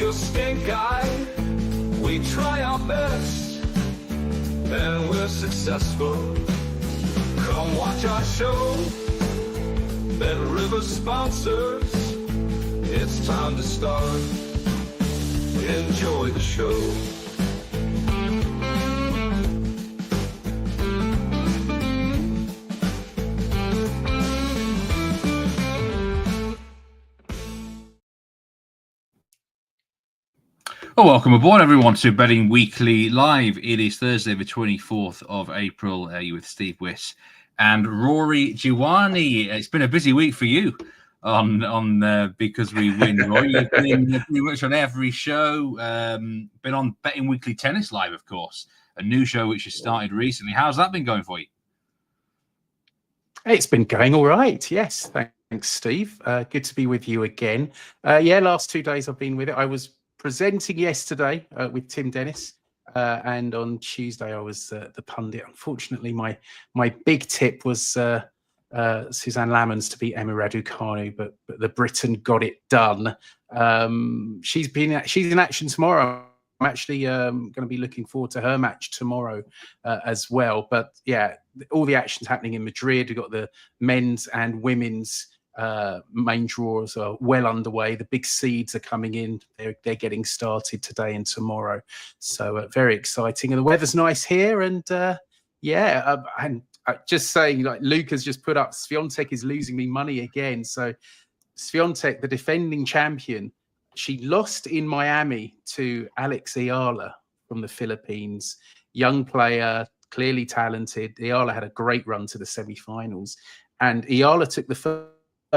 your stink eye. We try our best, and we're successful. Come watch our show. Bet River sponsors. It's time to start. Enjoy the show. Well, welcome aboard, everyone, to Betting Weekly Live. It is Thursday, the 24th of April. You with Steve Wyss and Rory Jiwani. It's been a busy week for you on Because We Win, Rory. You've been pretty much on every show. Been on Betting Weekly Tennis Live, of course, a new show which has started recently. How's that been going for you? It's been going all right. Yes, thanks, Steve. Good to be with you again. Last 2 days I've been with it. I was presenting yesterday with Tim Dennis, and on Tuesday I was the pundit. Unfortunately, my big tip was Suzanne Lamons to beat Emma Raducanu, but the Briton got it done. She's in action tomorrow. I'm actually going to be looking forward to her match tomorrow as well. But yeah, all the action's happening in Madrid. We've got the men's and women's main draws are well underway. The big seeds are coming in. They're getting started today and tomorrow. So very exciting. And the weather's nice here. And just saying, like Luke has just put up, Swiatek is losing me money again. So Swiatek, the defending champion, she lost in Miami to Alex Ayala from the Philippines. Young player, clearly talented. Ayala had a great run to the semi-finals. And Ayala took the first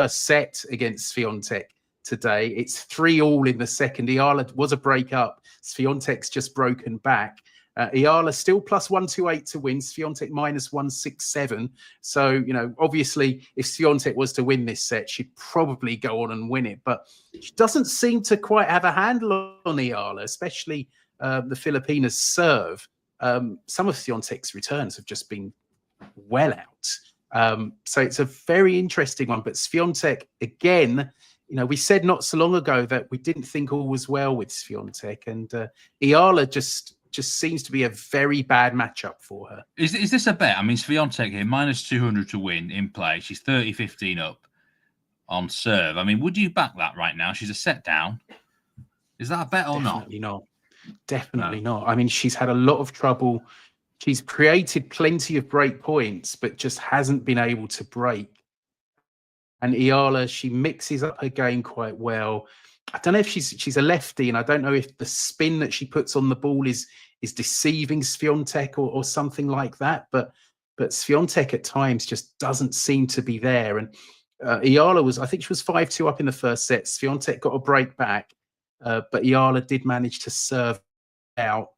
set against Swiatek today. It's 3-3 in the second. Ayala was a break-up. Swiatek's just broken back. Ayala still plus 128 to win. Swiatek minus 167. So, obviously, if Swiatek was to win this set, she'd probably go on and win it. But she doesn't seem to quite have a handle on Ayala, especially the Filipinas serve. Some of Swiatek's returns have just been well out. So it's a very interesting one. But Swiatek, again, we said not so long ago that we didn't think all was well with Swiatek. And Ayala just seems to be a very bad matchup for her. Is this a bet? I mean, Swiatek here, minus 200 to win in play. She's 30-15 up on serve. I mean, would you back that right now? She's a set down. Is that a bet or not? Definitely not. I mean, she's had a lot of trouble. She's created plenty of break points, but just hasn't been able to break. And Ayala, she mixes up her game quite well. I don't know if she's a lefty, and I don't know if the spin that she puts on the ball is deceiving Swiatek or something like that. But Swiatek at times just doesn't seem to be there. And Ayala I think she was 5-2 up in the first set. Swiatek got a break back, but Ayala did manage to serve out.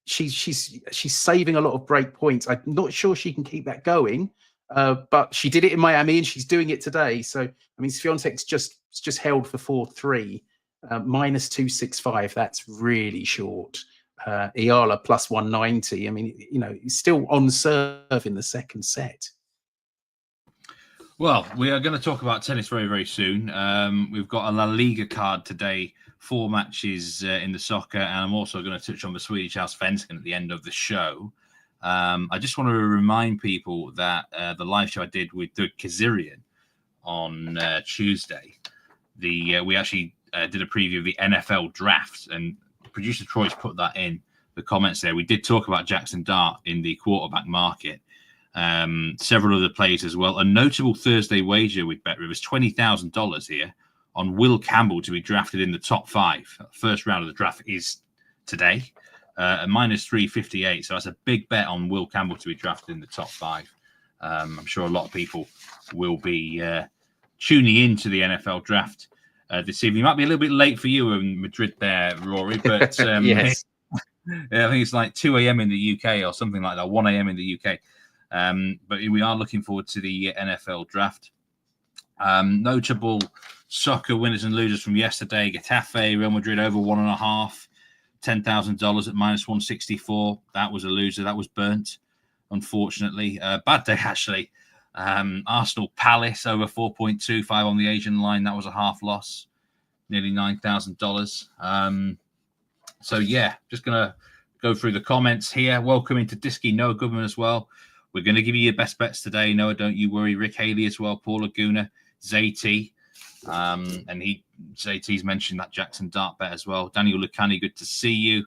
She's saving a lot of break points. I'm not sure she can keep that going, but she did it in Miami and she's doing it today. So, I mean, Swiatek's just held for 4-3, minus 265. That's really short. Ayala plus 190. I mean, he's still on serve in the second set. Well, we are going to talk about tennis very, very soon. We've got a La Liga card today, 4 matches in the soccer, and I'm also going to touch on the Swedish Allsvenskan at the end of the show. I just want to remind people that the live show I did with Doug Kazarian on Tuesday, we actually did a preview of the NFL draft, and producer Troy's put that in the comments there. We did talk about Jackson Dart in the quarterback market. Several other players as well. A notable Thursday wager with BetRivers, $20,000 here on Will Campbell to be drafted in the top 5. First round of the draft is today, at minus 358. So that's a big bet on Will Campbell to be drafted in the top 5. I'm sure a lot of people will be tuning into the NFL draft this evening. It might be a little bit late for you in Madrid there, Rory, but yes. I think it's like 2 a.m. in the UK or something like that, 1 a.m. in the UK. But we are looking forward to the NFL draft. Notable soccer winners and losers from yesterday: Getafe, Real Madrid over 1.5, $10,000 at minus 164. That was a loser. That was burnt, unfortunately. Bad day, actually. Arsenal Palace over 4.25 on the Asian line. That was a half loss. nearly $9,000. So yeah, just gonna go through the comments here. Welcome into Disky, Noah Goodman as well. We're going to give you your best bets today. Noah, don't you worry. Rick Haley as well. Paul Laguna, Zayt. And Zayt's mentioned that Jackson Dart bet as well. Daniel Lucani, good to see you.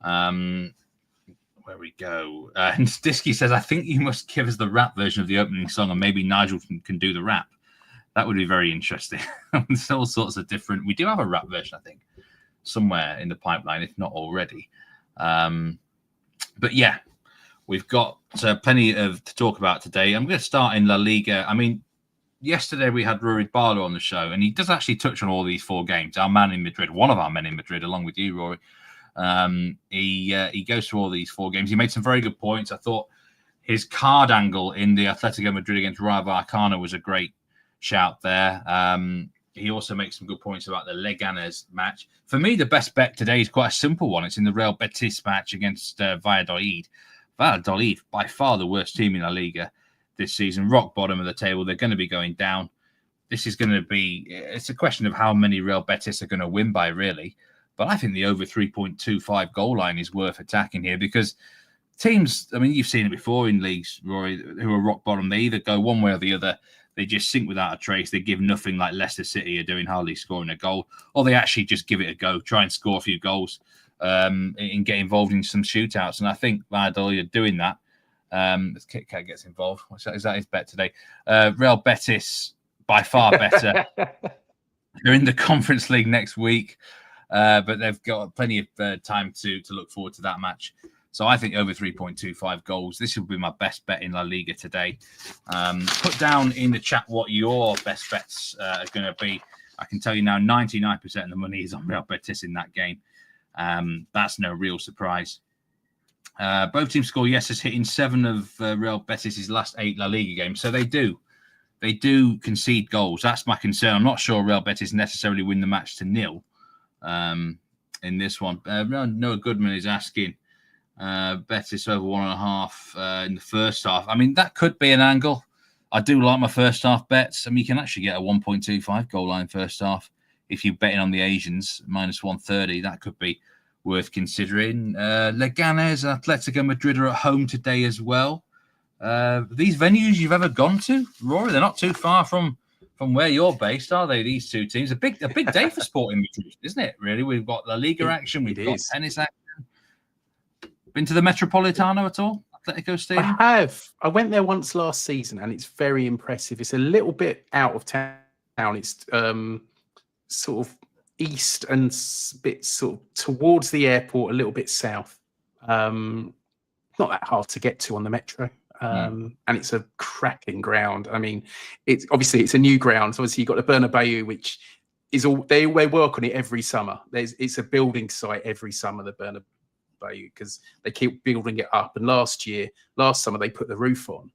Where we go. And Disky says, I think you must give us the rap version of the opening song, and maybe Nigel can do the rap. That would be very interesting. There's all sorts of different. We do have a rap version, I think, somewhere in the pipeline, if not already. But yeah, we've got plenty to talk about today. I'm going to start in La Liga. I mean, yesterday we had Rory Barlow on the show, and he does actually touch on all these 4 games. Our man in Madrid, one of our men in Madrid, along with you, Rory. He goes through all these 4 games. He made some very good points. I thought his card angle in the Atletico Madrid against Rayo Vallecano was a great shout there. He also makes some good points about the Leganés match. For me, the best bet today is quite a simple one. It's in the Real Betis match against Valladolid. Valladolid, by far the worst team in La Liga this season, rock bottom of the table. They're going to be going down. This is going to be, it's a question of how many Real Betis are going to win by, really. But I think the over 3.25 goal line is worth attacking here, because teams, I mean, you've seen it before in leagues, Rory, who are rock bottom. They either go one way or the other. They just sink without a trace. They give nothing, like Leicester City are doing, hardly scoring a goal. Or they actually just give it a go, try and score a few goals and get involved in some shootouts. And I think Valladolid are doing that. As Kit Kat gets involved. Is that his bet today? Real Betis, by far better. They're in the Conference League next week, but they've got plenty of time to look forward to that match. So I think over 3.25 goals. This will be my best bet in La Liga today. Put down in the chat what your best bets are going to be. I can tell you now 99% of the money is on Real Betis in that game. That's no real surprise. Both teams score yes is hitting 7 of Real Betis' last 8 La Liga games. So they do concede goals. That's my concern. I'm not sure Real Betis necessarily win the match to 0 in this one. Noah Goodman is asking, Betis over 1.5 in the first half. I mean, that could be an angle. I do like my first half bets. I mean, you can actually get a 1.25 goal line first half if you're betting on the Asians, minus 130. That could be worth considering. Leganés and Atletico Madrid are at home today as well. These venues you've ever gone to, Rory, they're not too far from where you're based, are they? These 2 teams, a big day for sport in Madrid, isn't it? Really, we've got La Liga action, we've got tennis action. Been to the Metropolitano at all? Atletico Stadium? I have. I went there once last season, and it's very impressive. It's a little bit out of town. It's sort of east and bit sort of towards the airport, a little bit south. Not that hard to get to on the metro. And it's a cracking ground. I mean, it's a new ground. So obviously you've got the Bernabeu, which is all they work on it every summer. It's a building site every summer, the Bernabeu, because they keep building it up. And last summer they put the roof on,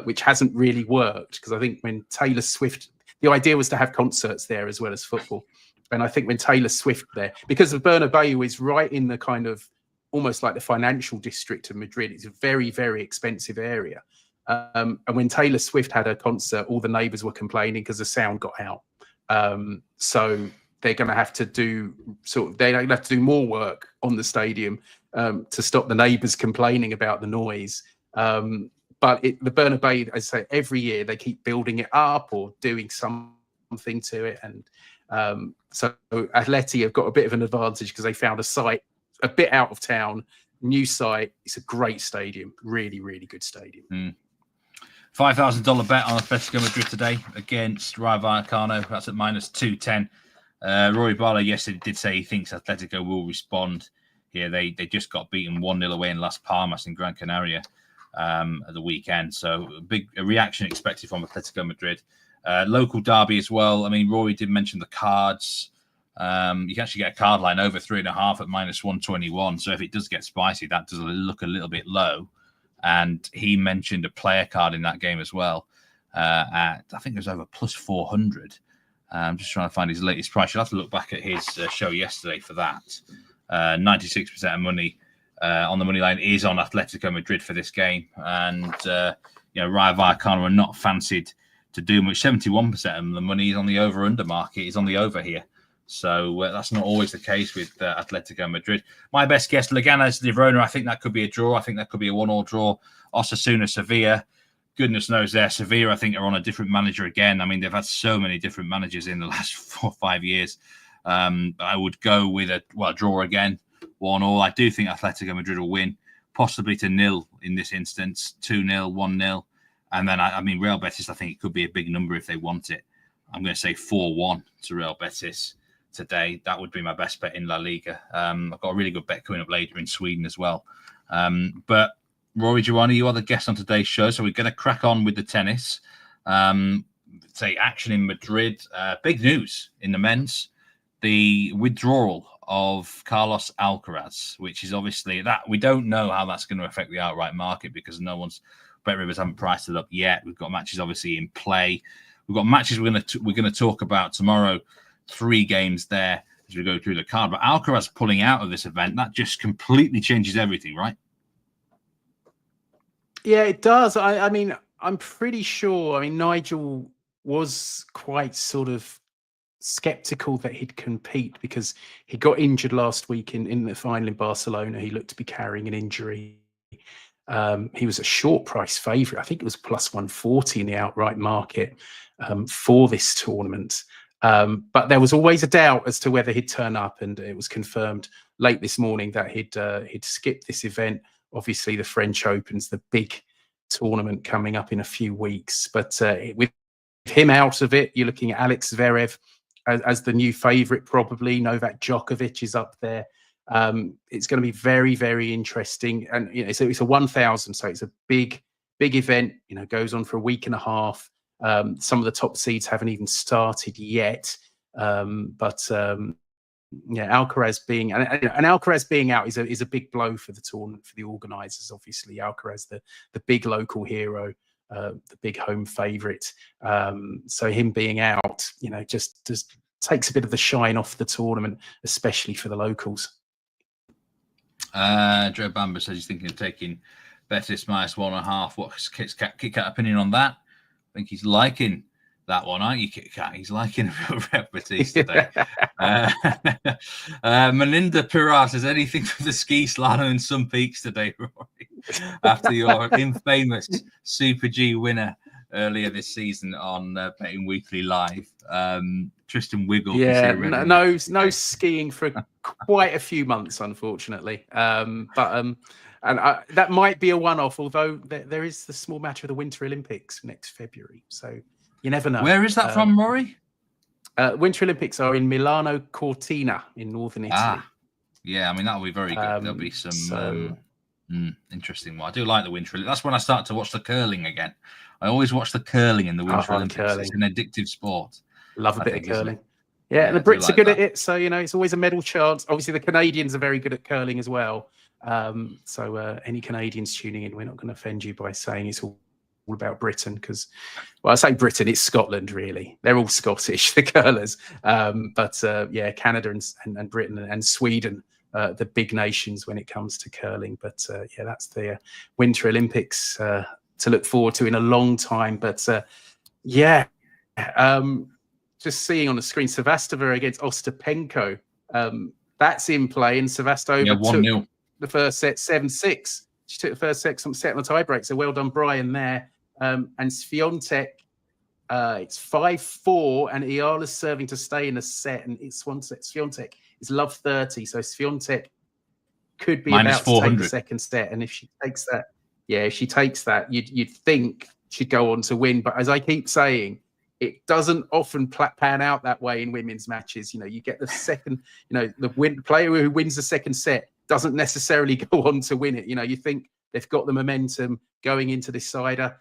which hasn't really worked, because I think when Taylor Swift, the idea was to have concerts there as well as football. And I think when Taylor Swift there, because the Bernabeu is right in the kind of almost like the financial district of Madrid, it's a very, very expensive area. And when Taylor Swift had her concert, all the neighbours were complaining because the sound got out. So they're going to have to do more work on the stadium to stop the neighbours complaining about the noise. But the Bernabeu, as I say, every year they keep building it up or doing something to it. And so Atleti have got a bit of an advantage because they found a site a bit out of town, new site. It's a great stadium, really, really good stadium. $5,000 bet on Atletico Madrid today against Rayo Vallecano. That's at minus 210. Rory Barlow yesterday did say he thinks Atletico will respond here. They just got beaten 1-0 away in Las Palmas in Gran Canaria at the weekend. So a reaction expected from Atletico Madrid. Local derby as well. I mean, Rory did mention the cards. You can actually get a card line over 3.5 at minus 121. So if it does get spicy, that does look a little bit low. And he mentioned a player card in that game as well. I think it was over plus 400. I'm just trying to find his latest price. You'll have to look back at his show yesterday for that. 96% of money on the money line is on Atletico Madrid for this game. And, Rayo Vallecano are not fancied to do much. 71% of the money is on the over-under market. Is on the over here So that's not always the case with Atletico Madrid. My best guess, Leganes Girona. I think that could be a draw. I think that could be a 1-1 draw. Osasuna Sevilla. Goodness knows there. Sevilla, I think, are on a different manager again. I mean, they've had so many different managers in the last 4 or 5 years. I would go with a draw again, 1-1. I do think Atletico Madrid will win, possibly to 0 in this instance, 2-0, 1-0. And then, I mean, Real Betis, I think it could be a big number if they want it. I'm going to say 4-1 to Real Betis today. That would be my best bet in La Liga. I've got a really good bet coming up later in Sweden as well. But Rory Jiwani, you are the guest on today's show, so we're going to crack on with the tennis. Say action in Madrid. Big news in the men's. The withdrawal of Carlos Alcaraz, which is obviously that we don't know how that's going to affect the outright market because Bet Rivers haven't priced it up yet. We've got matches obviously in play. We've got matches we're going to talk about tomorrow. 3 games there as we go through the card. But Alcaraz pulling out of this event, that just completely changes everything, right? Yeah, it does. I mean, I'm pretty sure. I mean, Nigel was quite sort of skeptical that he'd compete because he got injured last week in the final in Barcelona. He looked to be carrying an injury. He was a short price favourite. I think it was plus 140 in the outright market for this tournament. But there was always a doubt as to whether he'd turn up, and it was confirmed late this morning that he'd skipped this event. Obviously, the French Open's the big tournament coming up in a few weeks. But with him out of it, you're looking at Alex Zverev as the new favourite, probably. Novak Djokovic is up there. It's going to be very, very interesting. And so it's a 1,000, so it's a big event. Goes on for a week and a half. Some of the top seeds haven't even started yet, but Alcaraz being Alcaraz being out is a big blow for the tournament, for the organisers. Obviously, Alcaraz the big local hero, the big home favourite. So him being out, just takes a bit of the shine off the tournament, especially for the locals. Joe Bamber says he's thinking of taking Betis -1.5. What's Kit Kat opinion on that? I think he's liking that one, aren't you, Kit Kat? He's liking Betis today. Melinda Pirar says, anything for the ski slalom and some peaks today, Rory, after your infamous Super G winner earlier this season on Betting Weekly Live. Tristan Wiggle. Yeah, no skiing for quite a few months, unfortunately. And that might be a one-off, although there is the small match of the Winter Olympics next February. So you never know. Where is that from, Rory? Winter Olympics are in Milano Cortina in northern Italy. Yeah, I mean, that'll be very good. There'll be some interesting one. I do like the Winter Olympics. That's when I start to watch the curling again. I always watch the curling in the Winter Olympics. Curling. It's an addictive sport. Love a bit of curling. Yeah, and the Brits are good at it. So, it's always a medal chance. Obviously, the Canadians are very good at curling as well. So any Canadians tuning in, we're not going to offend you by saying it's all about Britain because, I say Britain, it's Scotland, really. They're all Scottish, the curlers. But Canada and Britain and Sweden, the big nations when it comes to curling. But that's the Winter Olympics to look forward to in a long time. But just seeing on the screen, Sevatsova against Ostapenko. That's in play, and Sevatsova took the first set 7-6. She took the first set on the tiebreak. So well done, Brian, there. And Swiatek, it's 5-4, and Iala's serving to stay in a set, and it's one set. Swiatek is love 30, so Swiatek could be about to take the second set. And if she takes that, you'd think she'd go on to win. But as I keep saying, it doesn't often pan out that way in women's matches. You get the second, the player who wins the second set doesn't necessarily go on to win it. You think they've got the momentum going into this cider.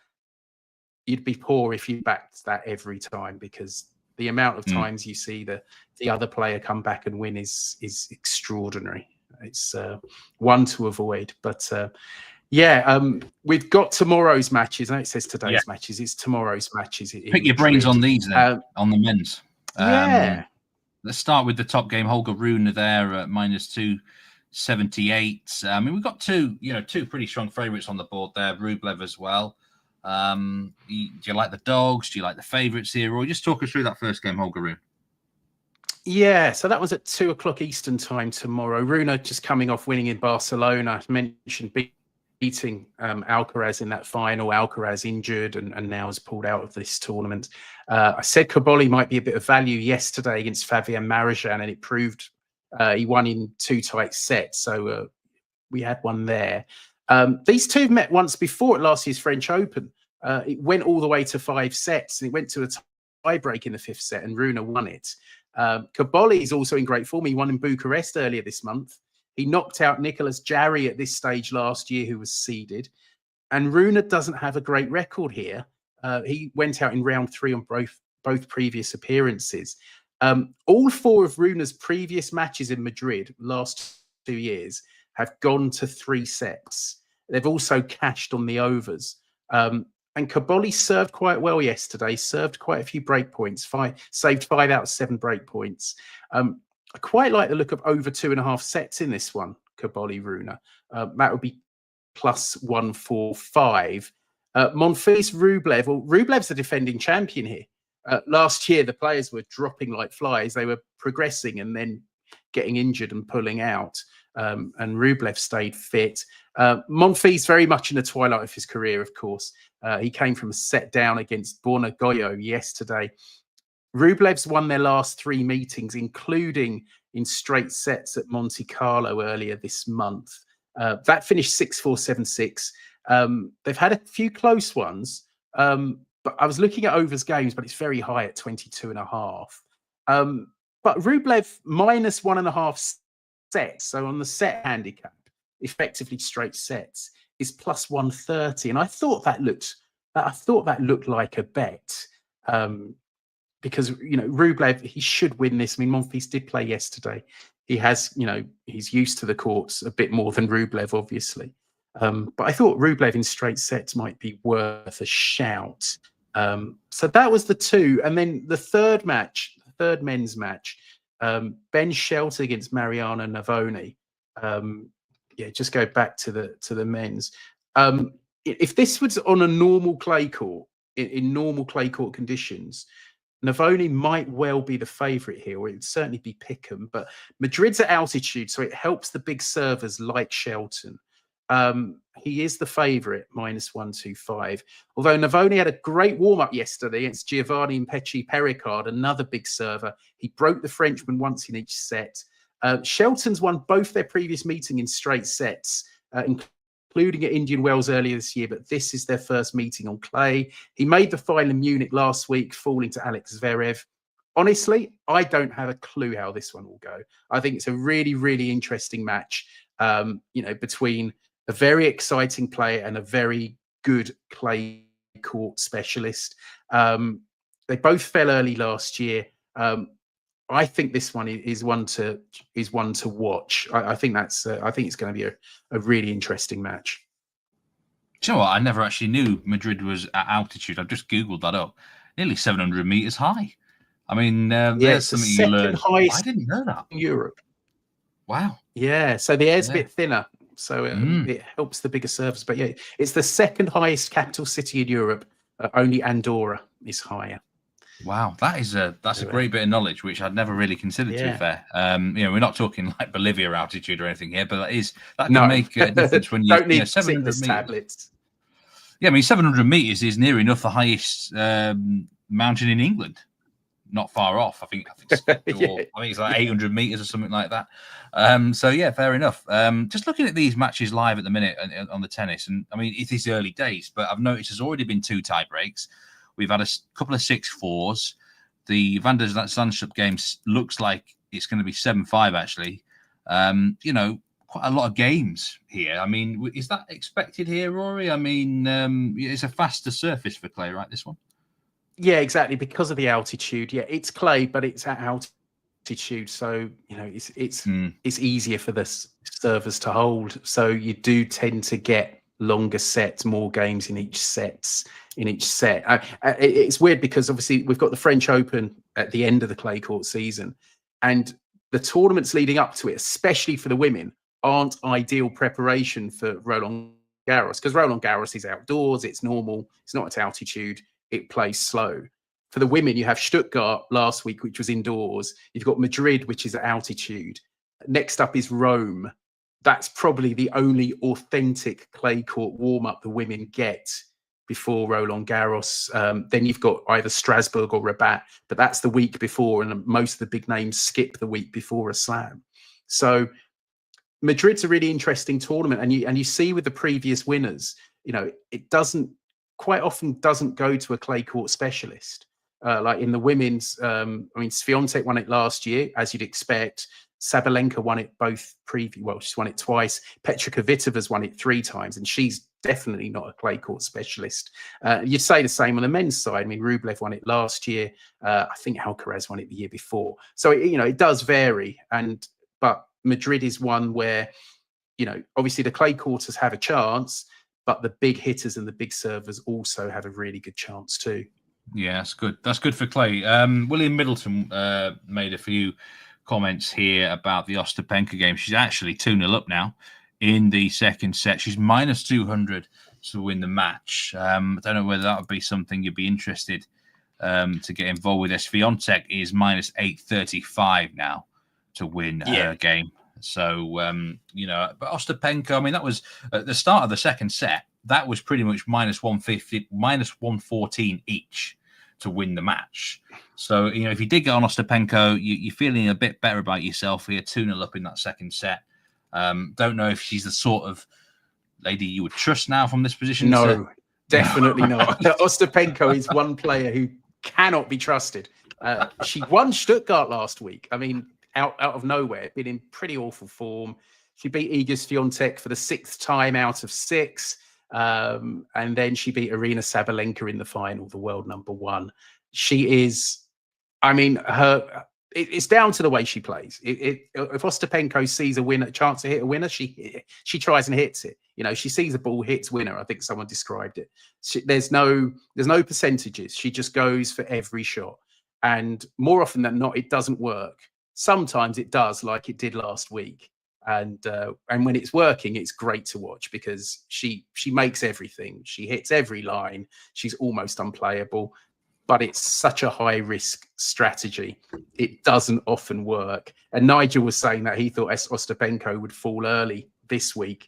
You'd be poor if you backed that every time, because the amount of times you see the other player come back and win is extraordinary. It's one to avoid. But we've got tomorrow's matches. I know it says today's matches. It's tomorrow's matches. Pick your brains on these then, on the men's. Let's start with the top game. Holger Rune there at -278. I mean, we've got two pretty strong favourites on the board there. Rublev as well. Do you like the dogs? Do you like the favourites here? Or just talk us through that first game, Holger Rune. Yeah, so that was at 2 o'clock Eastern time tomorrow. Rune just coming off winning in Barcelona. I mentioned beating Alcaraz in that final. Alcaraz injured and now has pulled out of this tournament. I said Cobolli might be a bit of value yesterday against Fabien Marijan, and it proved he won in 2 tight sets. So we had one there. These two have met once before at last year's French Open. It went all the way to 5 sets, and it went to a tie break in the 5th set, and Rune won it. Cobolli is also in great form. He won in Bucharest earlier this month. He knocked out Nicolas Jarry at this stage last year, who was seeded. And Rune doesn't have a great record here. He went out in round 3 on both previous appearances. All 4 of Rune's previous matches in Madrid, last 2 years, have gone to 3 sets. They've also cashed on the overs. And Cobolli served quite well yesterday, served quite a few break points, saved 5 out of 7 break points. I quite like the look of over 2.5 sets in this one, Cobolli Rune. That would be plus 145. Monfils Rublev. Well, Rublev's the defending champion here. Last year, the players were dropping like flies. They were progressing and then getting injured and pulling out. And Rublev stayed fit. Monfils very much in the twilight of his career, of course. He came from a set down against Goyo yesterday. Rublev's won their last 3 meetings, including in straight sets at Monte Carlo earlier this month. That finished 6-4, 7-6. They've had a few close ones, but I was looking at overs games, but it's very high at 22.5. But Rublev minus 1.5 sets, so on the set handicap, effectively straight sets, is plus 130, and I thought that looked like a bet, because Rublev, he should win this. I mean, Monfils did play yesterday. He has, he's used to the courts a bit more than Rublev, obviously. But I thought Rublev in straight sets might be worth a shout. So that was the 2, and then the third men's match, Ben Shelton against Mariano Navone. Just go back to the men's. If this was on a normal clay court, in normal clay court conditions, Navone might well be the favourite here, or it would certainly be Pickham. But Madrid's at altitude, so it helps the big servers like Shelton. He is the favourite, minus 125. Although Navone had a great warm-up yesterday against Giovanni Impecci Pericard, another big server. He broke the Frenchman once in each set. Shelton's won both their previous meeting in straight sets, including at Indian Wells earlier this year, but this is their first meeting on clay. He made the final in Munich last week, falling to Alex Zverev. Honestly, I don't have a clue how this one will go. I think it's a really, really interesting match, between a very exciting player and a very good clay court specialist. They both fell early last year. I think this one is one to watch. I think it's going to be a really interesting match. Do you know what? I never actually knew Madrid was at altitude. I've just Googled that up. Nearly 700 meters high. I mean, there's something you learn. I didn't know that. In Europe. Wow. Yeah. So the air's a bit thinner, so it helps the bigger servers. But yeah, it's the second highest capital city in Europe. Only Andorra is higher. Wow, that's a great bit of knowledge, which I'd never really considered. To be fair, we're not talking like Bolivia altitude or anything here, but that can make a difference when you don't need 700 meters. Tablets. Yeah, I mean 700 meters is near enough the highest mountain in England. Not far off. I think it's like 800 meters or something like that. So yeah, fair enough. Just looking at these matches live at the minute on the tennis, and I mean it is early days, but I've noticed there's already been 2 tie breaks. We've had a couple of 6-4s. The Van der Zandschap game looks like it's going to be 7-5, actually. Quite a lot of games here. I mean, is that expected here, Rory? I mean, it's a faster surface for clay, right, this one? Yeah, exactly. Because of the altitude. Yeah, it's clay, but it's at altitude. So, it's easier for the servers to hold. So you do tend to get longer sets, more games in each set. It's weird because obviously we've got the French Open at the end of the clay court season, and the tournaments leading up to it, especially for the women, aren't ideal preparation for Roland Garros, because Roland Garros is outdoors, it's normal, it's not at altitude, it plays slow. for the women, you have Stuttgart last week, which was indoors. You've got Madrid, which is at altitude. Next up is Rome. That's probably the only authentic clay court warm-up the women get before Roland Garros. Then you've got either Strasbourg or Rabat, but that's the week before, and most of the big names skip the week before a slam. So Madrid's a really interesting tournament, and you see with the previous winners, it quite often doesn't go to a clay court specialist. Like in the women's, Swiatek won it last year, as you'd expect. Sabalenka won it she's won it twice. Petra Kvitova's won it 3 times, and she's definitely not a clay court specialist. You'd say the same on the men's side. Rublev won it last year. I think Alcaraz won it the year before. So, it does vary. But Madrid is one where, obviously the clay courters have a chance, but the big hitters and the big servers also have a really good chance too. Yeah, that's good. That's good for clay. William Middleton made a few comments here about the Ostapenko game. She's actually 2-0 up now in the second set. She's minus 200 to win the match. I don't know whether that would be something you'd be interested to get involved with. Swiatek is minus 835 now to win her game. So, but Ostapenko, that was at the start of the second set, that was pretty much minus 150, minus 114 each to win the match. So, if you did get on Ostapenko, you're feeling a bit better about yourself here, 2-0 up in that second set. Don't know if she's the sort of lady you would trust now from this position. No, definitely not. Ostapenko is one player who cannot be trusted. She won Stuttgart last week. Out of nowhere, been in pretty awful form. She beat Iga Swiatek for the 6th time out of 6. And then she beat Arina Sabalenka in the final, the world number 1. She is, it's down to the way she plays. If Ostapenko sees a chance to hit a winner, she tries and hits it. She sees a ball, hits winner. I think someone described it. There's no percentages. She just goes for every shot. And more often than not, it doesn't work. Sometimes it does, like it did last week. And when it's working, it's great to watch because she makes everything. She hits every line. She's almost unplayable, but it's such a high risk strategy. It doesn't often work. And Nigel was saying that he thought Ostapenko would fall early this week.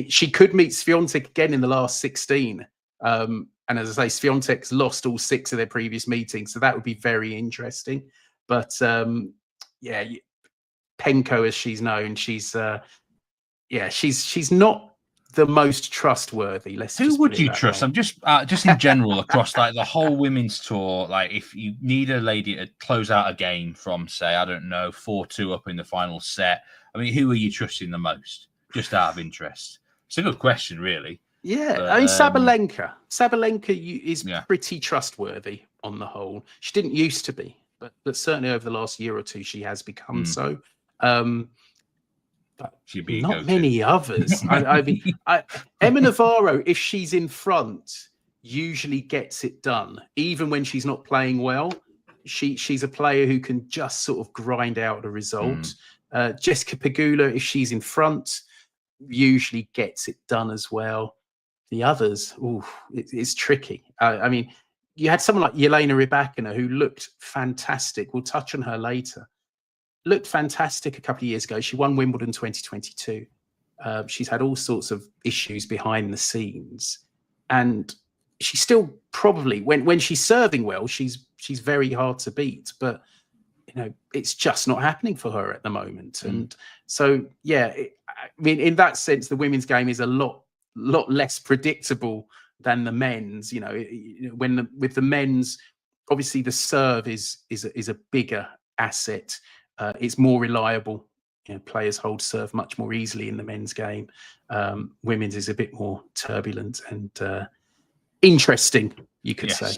She could meet Swiatek again in the last 16. And as I say, Swiatek's lost all 6 of their previous meetings, so that would be very interesting. But Penko, as she's known, she's not the most trustworthy. Who would you trust? I'm just in general across like the whole women's tour. Like if you need a lady to close out a game from, say, I don't know, 4-2 up in the final set. Who are you trusting the most? Just out of interest. It's a good question, really. Yeah, but, Sabalenka. Sabalenka is pretty trustworthy on the whole. She didn't used to be, but certainly over the last year or two, she has become so. But not many others. Emma Navarro, if she's in front, usually gets it done. Even when she's not playing well, she's a player who can just sort of grind out a result. Jessica Pegula, if she's in front, usually gets it done as well. The others, it's tricky. You had someone like Jelena Rybakina who looked fantastic. We'll touch on her later. Looked fantastic a couple of years ago. She won Wimbledon 2022. She's had all sorts of issues behind the scenes, and she's still probably when she's serving well, she's very hard to beat. But it's just not happening for her at the moment. And so, in that sense, the women's game is a lot less predictable than the men's. With the men's, obviously the serve is a bigger asset. It's more reliable. Players hold serve much more easily in the men's game. Women's is a bit more turbulent and interesting, you could say.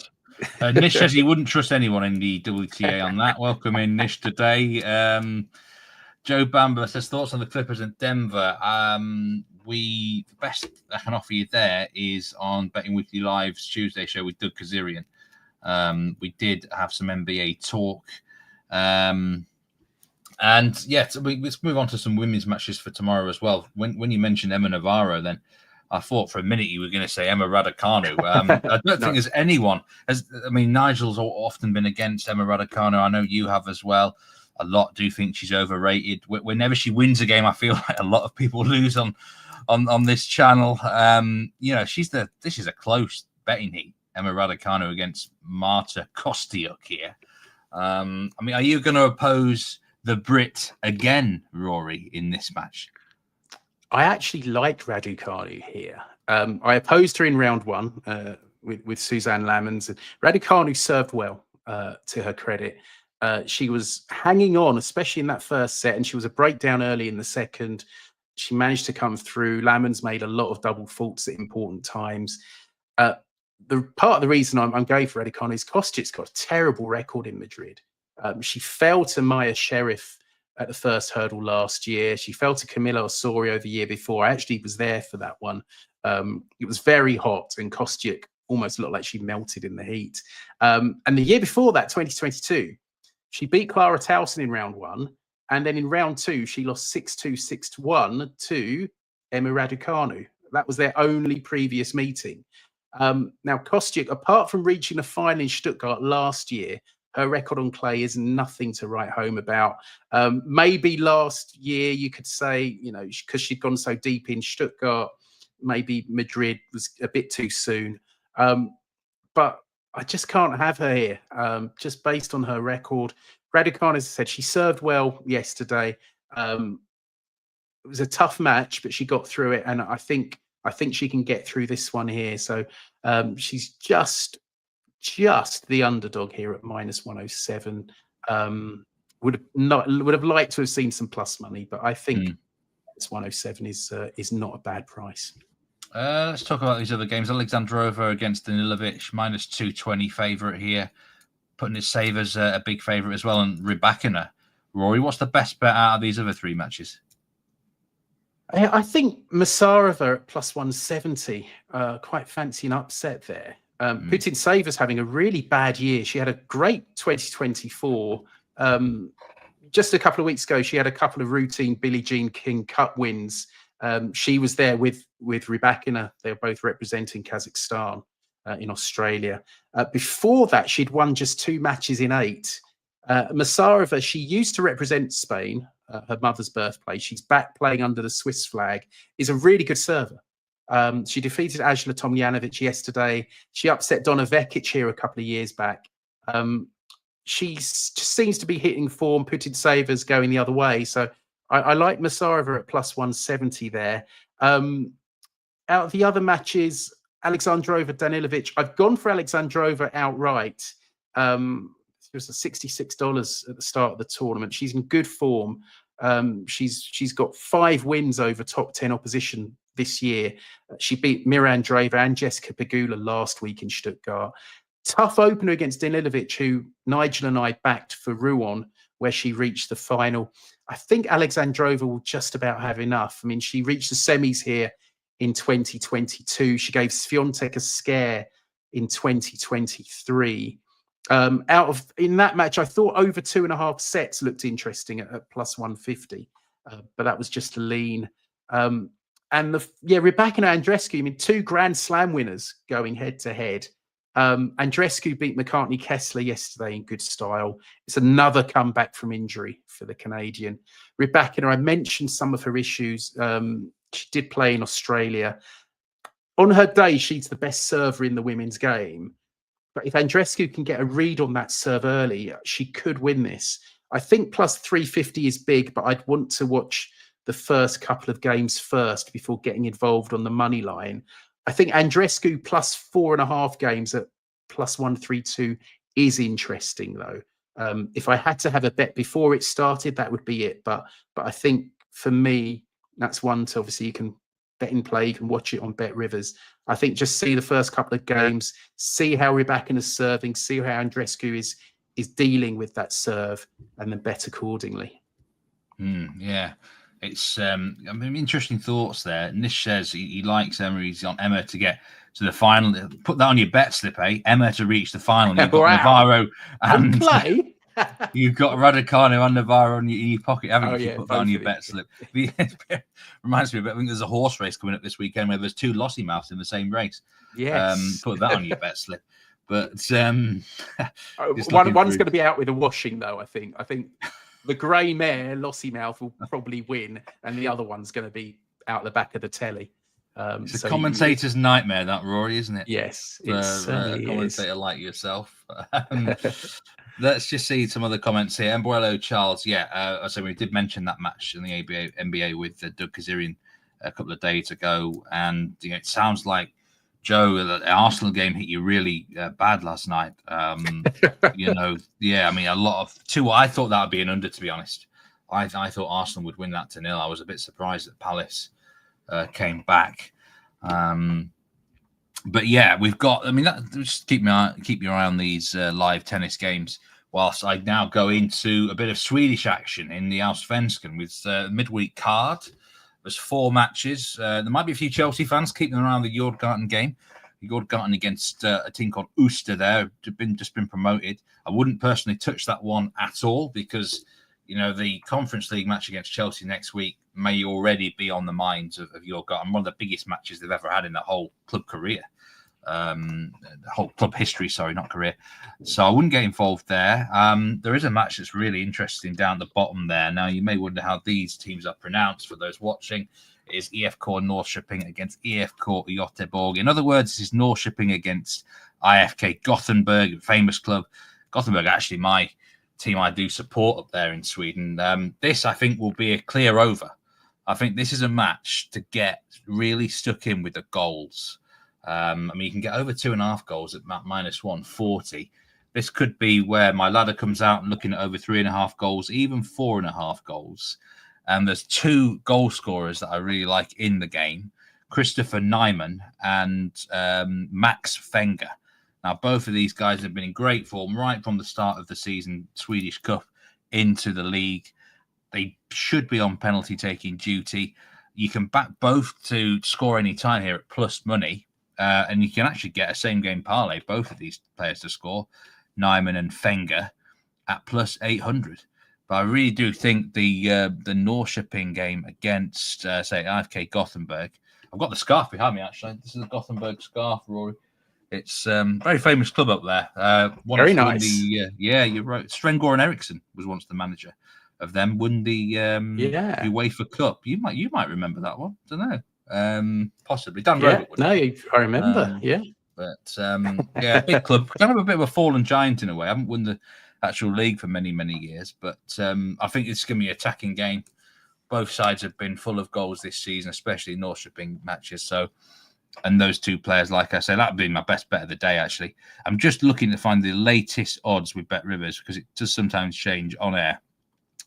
Nish says he wouldn't trust anyone in the WTA on that. Welcome in, Nish, today. Joe Bamba says thoughts on the Clippers in Denver. The best I can offer you there is on Betting Weekly Live's Tuesday show with Doug Kazarian. We did have some NBA talk. Let's move on to some women's matches for tomorrow as well. When you mentioned Emma Navarro, then I thought for a minute you were going to say Emma Raducanu. I don't think there's anyone. Nigel's often been against Emma Raducanu. I know you have as well. A lot do think she's overrated. Whenever she wins a game, I feel like a lot of people lose on this channel. This is a close betting heat. Emma Raducanu against Marta Kostyuk here. Are you going to oppose the Brit again, Rory, in this match? I actually like Raducanu here. I opposed her in round one with Suzanne Lamons. Raducanu served well, to her credit. She was hanging on, especially in that first set, and she was a breakdown early in the second. She managed to come through. Lamons made a lot of double faults at important times. The part of the reason I'm going for Raducanu is Kostyuk's got a terrible record in Madrid. She fell to Maya Sheriff at the first hurdle last year. She fell to Camila Osorio the year before. I actually was there for that one. It was very hot, and Kostyuk almost looked like she melted in the heat. And the year before that, 2022, she beat Clara Towson in round one. And then in round two, she lost 6-2, 6-1 to Emma Raducanu. That was their only previous meeting. Now, Kostyuk, apart from reaching the final in Stuttgart last year, her record on clay is nothing to write home about. Maybe last year you could say, because she'd gone so deep in Stuttgart, maybe Madrid was a bit too soon. But I just can't have her here, just based on her record. Raducanu, as I said, she served well yesterday. It was a tough match, but she got through it, and I think she can get through this one here. So she's just the underdog here at -107. Would have liked to have seen some plus money, but I think it's 107 is not a bad price. Let's talk about these other games. Alexandrova against Danilovic, -220 favourite here. Putintseva a big favourite as well, and Rebela. Rory, what's the best bet out of these other three matches? I think Masarova at +170, quite fancy an upset there. Putintseva's having a really bad year. She had a great 2024. Just a couple of weeks ago, she had a couple of routine Billie Jean King Cup wins. She was there with Rebela. They were both representing Kazakhstan in Australia. Before that, she'd won just 2 matches in 8. Masarova, she used to represent Spain, her mother's birthplace. She's back playing under the Swiss flag, is a really good server. She defeated Ajla Tomljanovic yesterday. She upset Donna Vekic here a couple of years back. She just seems to be hitting form. Putintseva's going the other way. So I like Masarova at +170 there. Out of the other matches, Alexandrova, Danilovic, I've gone for Alexandrova outright. It was $66 at the start of the tournament. She's in good form. She's got 5 wins over top 10 opposition this year. She beat Mira Andreeva and Jessica Pegula last week in Stuttgart. Tough opener against Danilovic, who Nigel and I backed for Rouen, where she reached the final. I think Alexandrova will just about have enough. I mean, she reached the semis here in 2022. She gave Swiatek a scare in 2023. In that match, I thought over 2.5 sets looked interesting at +150, but that was just a lean. And Rebela and Andreescu, I mean, 2 Grand Slam winners going head to head. Andreescu beat McCartney Kessler yesterday in good style. It's another comeback from injury for the Canadian. Rebela, I mentioned some of her issues. She did play in Australia. On her day, she's the best server in the women's game. But if Andreescu can get a read on that serve early, she could win this. I think +350 is big, but I'd want to watch the first couple of games first before getting involved on the money line. I think Andreescu +4.5 games at +132 is interesting, though. If I had to have a bet before it started, that would be it. But I think for me, that's one to obviously you can bet in play, you can watch it on Bet Rivers. I think just see the first couple of games, see how Rebela is serving, see how Andreescu is dealing with that serve, and then bet accordingly. Yeah. It's interesting thoughts there. Nish says he likes Emma. He's on Emma to get to the final. Put that on your bet slip, eh? Emma to reach the final. You've got Navarro and play. You've got Raducanu and Navarro in your pocket, haven't you? Oh, If you yeah, put that on your both bet of slip. Reminds me of it. I think there's a horse race coming up this weekend where there's 2 lossy mouths in the same race. Yes. Put that on your bet slip. But one's going to be out with a washing, though, I think. I think the grey mare, Lossymouth, will probably win, and the other one's going to be out the back of the telly. It's a commentator's nightmare, that, Rory, isn't it? Yes, For a commentator like yourself. Let's just see some other comments here. Embuelo Charles, so we did mention that match in the NBA with Doug Kazarian a couple of days ago, and it sounds like Joe, the Arsenal game hit you really bad last night. I mean, a lot of 2. I thought that would be an under, to be honest. I thought Arsenal would win that 2-0. I was a bit surprised that Palace came back. But yeah, we've got. I mean, just keep your eye on these live tennis games. Whilst I now go into a bit of Swedish action in the Allsvenskan with midweek card. There's 4 matches. There might be a few Chelsea fans keeping an eye on the Djurgården game. Djurgården against a team called Uster there, just been promoted. I wouldn't personally touch that one at all because the Conference League match against Chelsea next week may already be on the minds of Djurgården. One of the biggest matches they've ever had in their whole club career. The whole club history, sorry, not career. So I wouldn't get involved there. There is a match that's really interesting down the bottom there. Now, you may wonder how these teams are pronounced for those watching. It is IFK Norrkoping against IFK Goteborg. In other words, this is Norrkoping against IFK Gothenburg, famous club. Gothenburg, actually, my team I do support up there in Sweden. This, I think, will be a clear over. I think this is a match to get really stuck in with the goals. I mean, you can get over 2.5 goals at -140. This could be where my ladder comes out and looking at over 3.5 goals, even 4.5 goals. And there's 2 goal scorers that I really like in the game, Christopher Nyman and Max Fenger. Now, both of these guys have been in great form right from the start of the season, Swedish Cup into the league. They should be on penalty taking duty. You can back both to score any time here at plus money. And you can actually get a same game parlay, both of these players to score, Nyman and Fenger, at plus 800. But I really do think the Norrköping game against, say, IFK Gothenburg. I've got the scarf behind me, actually. This is a Gothenburg scarf, Rory. It's a very famous club up there. Very nice. You're right. Sven-Goran Eriksson was once the manager of them. Won the UEFA Cup. You might remember that one. I don't know. Possibly Dan Rover. I remember. But big club. Kind of a bit of a fallen giant in a way. I haven't won the actual league for many years, but I think it's going to be an attacking game. Both sides have been full of goals this season, especially Norrköping matches. So, and those 2 players, like I said, that would be my best bet of the day. Actually, I'm just looking to find the latest odds with Bet Rivers because it does sometimes change on air.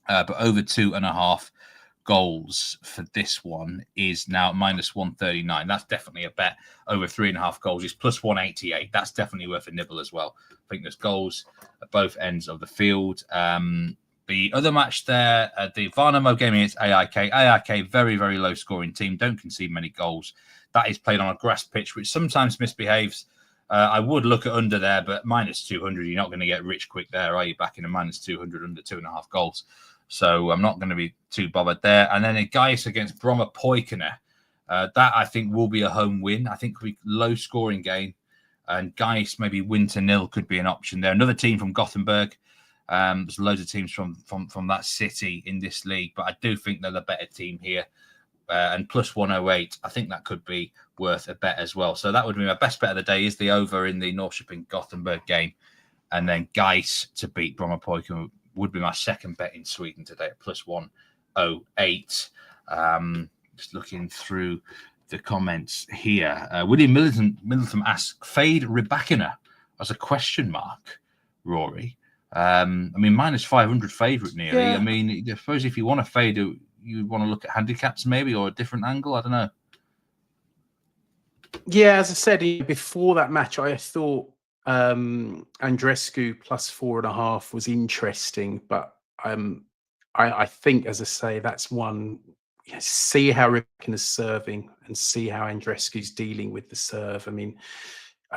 But over 2.5 goals for this one is now -139. That's definitely a bet. Over 3.5 goals is plus 188. That's definitely worth a nibble as well. I think there's goals at both ends of the field. The other match there, the Varnamo game against AIK. AIK, very, very low scoring team. Don't concede many goals. That is played on a grass pitch, which sometimes misbehaves. I would look at under there, but -200, you're not going to get rich quick there, are you? Back in a -200 under 2.5 goals. So I'm not going to be too bothered there. And then a Gael against Bromma Poikina. That, I think, will be a home win. I think it'll be a low-scoring game. And Gael maybe win to 0 could be an option there. Another team from Gothenburg. There's loads of teams from that city in this league. But I do think they're the better team here. And plus 108, I think that could be worth a bet as well. So that would be my best bet of the day is the over in the Norrköping Gothenburg game. And then Gael to beat Bromma Poikina would be my second bet in Sweden today at plus 108. Just looking through the comments here. William Middleton asks, fade Rebela as a question mark, Rory. I mean, -500 favourite nearly. Yeah. I mean, I suppose if you want to fade, you want to look at handicaps maybe or a different angle. I don't know. Yeah, as I said before that match, I thought Andrescu plus 4.5 was interesting, but I think, as I say, that's one. See how Rebela is serving and see how Andrescu's dealing with the serve. I mean,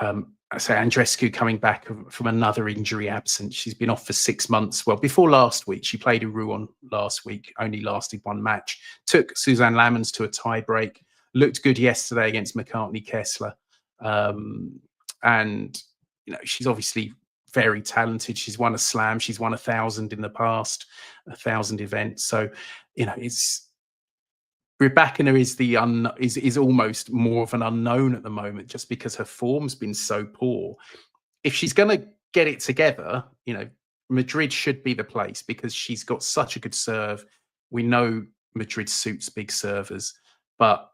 So Andreescu coming back from another injury absence. She's been off for 6 months. Well, before last week, she played in Rouen last week, only lasted 1 match. Took Suzanne Lamons to a tiebreak. Looked good yesterday against McCartney Kessler. And, she's obviously very talented. She's won a slam. She's won 1,000 in the past, 1,000 events. So, Rybakina is almost more of an unknown at the moment, just because her form's been so poor. If she's going to get it together, Madrid should be the place, because she's got such a good serve. We know Madrid suits big servers, but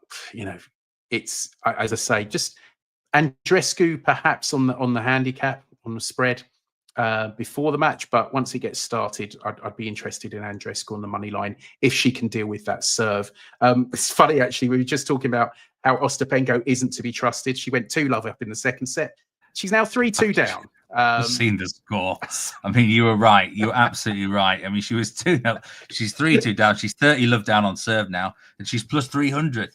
it's, as I say, just Andreescu perhaps on the handicap, on the spread before the match, but once it gets started, I'd be interested in Andreescu on the money line if she can deal with that serve. It's funny, actually, we were just talking about how Ostapenko isn't to be trusted. She went 2-love up in the second set. She's now 3-2 down. I've seen the score. I mean, you were right. You were absolutely right. I mean, she was 2-0. She's 3-2 down. She's 30-love down on serve now, and she's plus 300.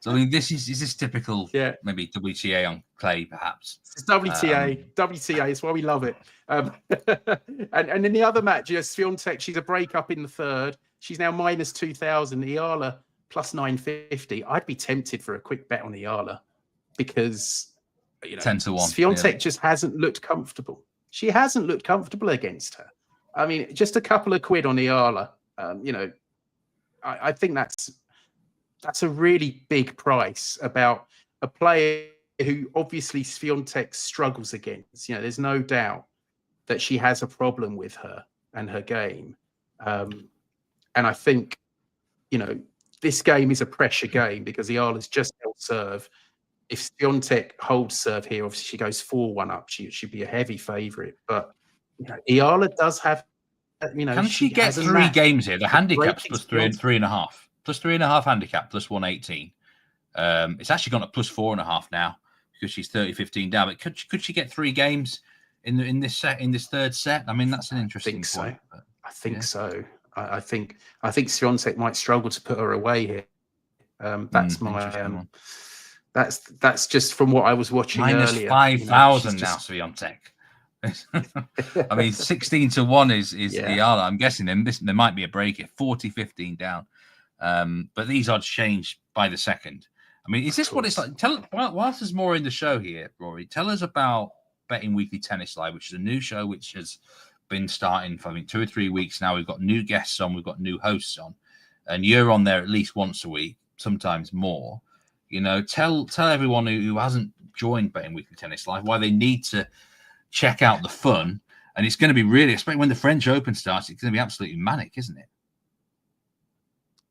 So I mean, is this typical? Yeah, maybe WTA on clay, perhaps. It's WTA is why we love it. And in the other match, Swiatek, she's a break up in the third. She's now minus 2,000. Iala plus 950. I'd be tempted for a quick bet on Iala, because 10-1. Swiatek just hasn't looked comfortable. She hasn't looked comfortable against her. I mean, just a couple of quid on Iala. I think that's a really big price about a player who obviously Swiatek struggles against. There's no doubt that she has a problem with her and her game. And I think, this game is a pressure game, because Iala's just held serve. If Swiatek holds serve here, obviously she goes 4-1 up. She should be a heavy favourite. But Iala does have, Can she get 3 games here? The handicap's plus 3.5. Plus 3.5 handicap, plus 118. It's actually gone to plus 4.5 now, because she's 30-15 down. But could she get 3 games in this third set? I mean, that's an interesting point. I think so. I think Swiatek might struggle to put her away here. That's my that's just from what I was watching earlier. Minus 5,000 now, Swiatek. I mean, 16-1 is Iala. I'm guessing there might be a break here. 40-15 down. But these odds change by the second. I mean, is this what it's like? Whilst there's more in the show here, Rory, tell us about Betting Weekly Tennis Live, which is a new show which has been starting for 2 or 3 weeks now. We've got new guests on, we've got new hosts on, and you're on there at least once a week, sometimes more. Tell everyone who hasn't joined Betting Weekly Tennis Live why they need to check out the fun. And it's going to be really, especially when the French Open starts, it's going to be absolutely manic, isn't it?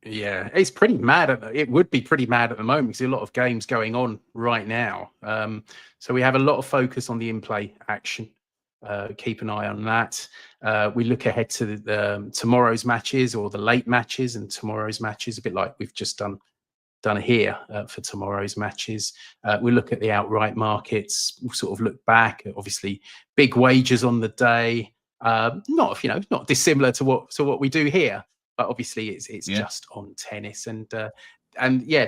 Yeah, it's pretty mad. It would be pretty mad at the moment, because there's a lot of games going on right now. So we have a lot of focus on the in-play action. Keep an eye on that. We look ahead to tomorrow's matches, or the late matches and tomorrow's matches, a bit like we've just done here for tomorrow's matches. We look at the outright markets. We'll sort of look back at, obviously, big wagers on the day. Not dissimilar to what we do here. But obviously, it's just on tennis, and the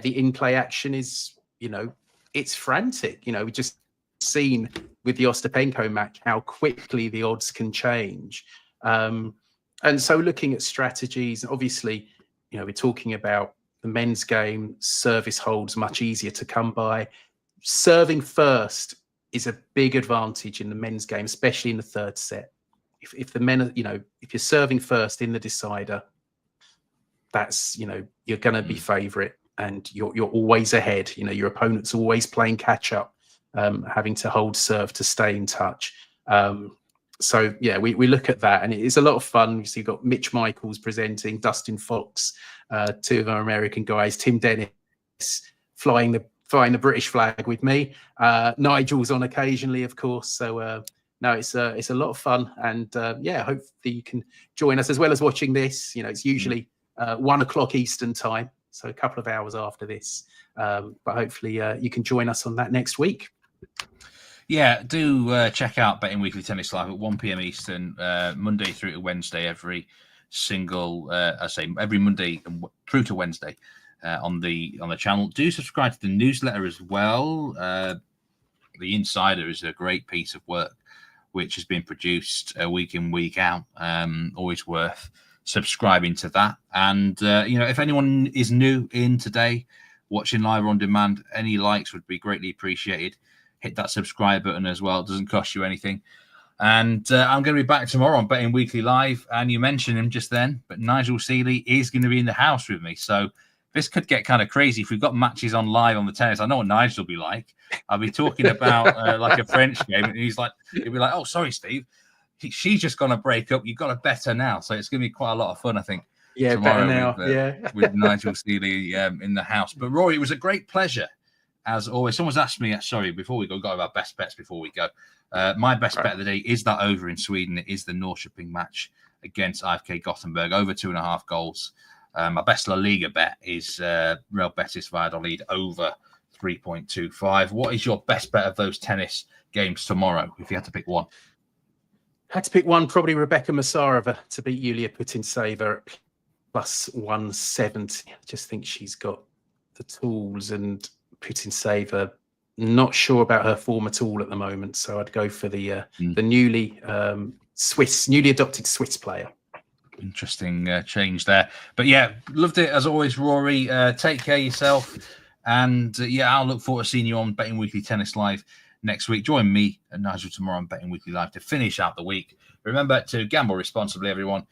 in-play action is, it's frantic. We just seen with the Ostapenko match how quickly the odds can change, and so looking at strategies. Obviously, we're talking about the men's game. Service holds much easier to come by. Serving first is a big advantage in the men's game, especially in the third set. If the men are, if you're serving first in the decider, that's, you're going to be favourite, and you're always ahead. Your opponent's always playing catch up, having to hold serve to stay in touch. So we look at that, and it is a lot of fun. So you've got Mitch Michaels presenting, Dustin Fox, 2 of our American guys, Tim Dennis flying the British flag with me. Nigel's on occasionally, of course. So no, it's a lot of fun, and hopefully you can join us as well as watching this. It's usually 1 o'clock Eastern time, so a couple of hours after this. But hopefully you can join us on that next week. Yeah, do check out Betting Weekly Tennis Live at 1 p.m. Eastern, Monday through to Wednesday, every Monday through to Wednesday on the channel. Do subscribe to the newsletter as well. The Insider is a great piece of work which has been produced week in, week out. Always worth subscribing to that. And, if anyone is new in today, watching live or on demand, any likes would be greatly appreciated. Hit that subscribe button as well. It doesn't cost you anything. And I'm going to be back tomorrow on Betting Weekly Live. And you mentioned him just then, but Nigel Seeley is going to be in the house with me. So this could get kind of crazy if we've got matches on live on the tennis. I know what Nigel will be like. I'll be talking about like a French game, and he'll be like, "Oh, sorry, Steve, she's just going to break up. You've got to bet her now." So it's going to be quite a lot of fun, I think. Yeah, better now. With Nigel Seeley in the house. But Rory, it was a great pleasure as always. Someone's asked me, before we go, got our best bets before we go. My best bet of the day is that over in Sweden. It is the Norrkoping match against IFK Goteborg, over 2.5 goals. My best La Liga bet is Real Betis Valladolid over 3.25. What is your best bet of those tennis games tomorrow, if you had to pick one? Had to pick one, probably Rebecca Masarova to beat Yulia Putintseva at plus 170. I just think she's got the tools, and Putintseva, not sure about her form at all at the moment. So I'd go for the newly adopted Swiss player. Interesting change there. But yeah, loved it as always, Rory. Take care of yourself. And I'll look forward to seeing you on Betting Weekly Tennis Live next week. Join me and Nigel tomorrow on Betting Weekly Live to finish out the week. Remember to gamble responsibly, everyone.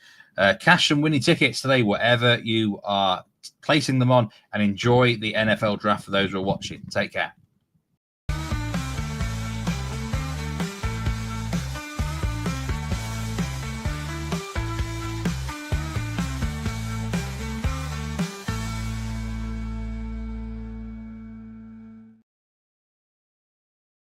Cash some winning tickets today, whatever you are placing them on, and enjoy the NFL draft for those who are watching. Take care.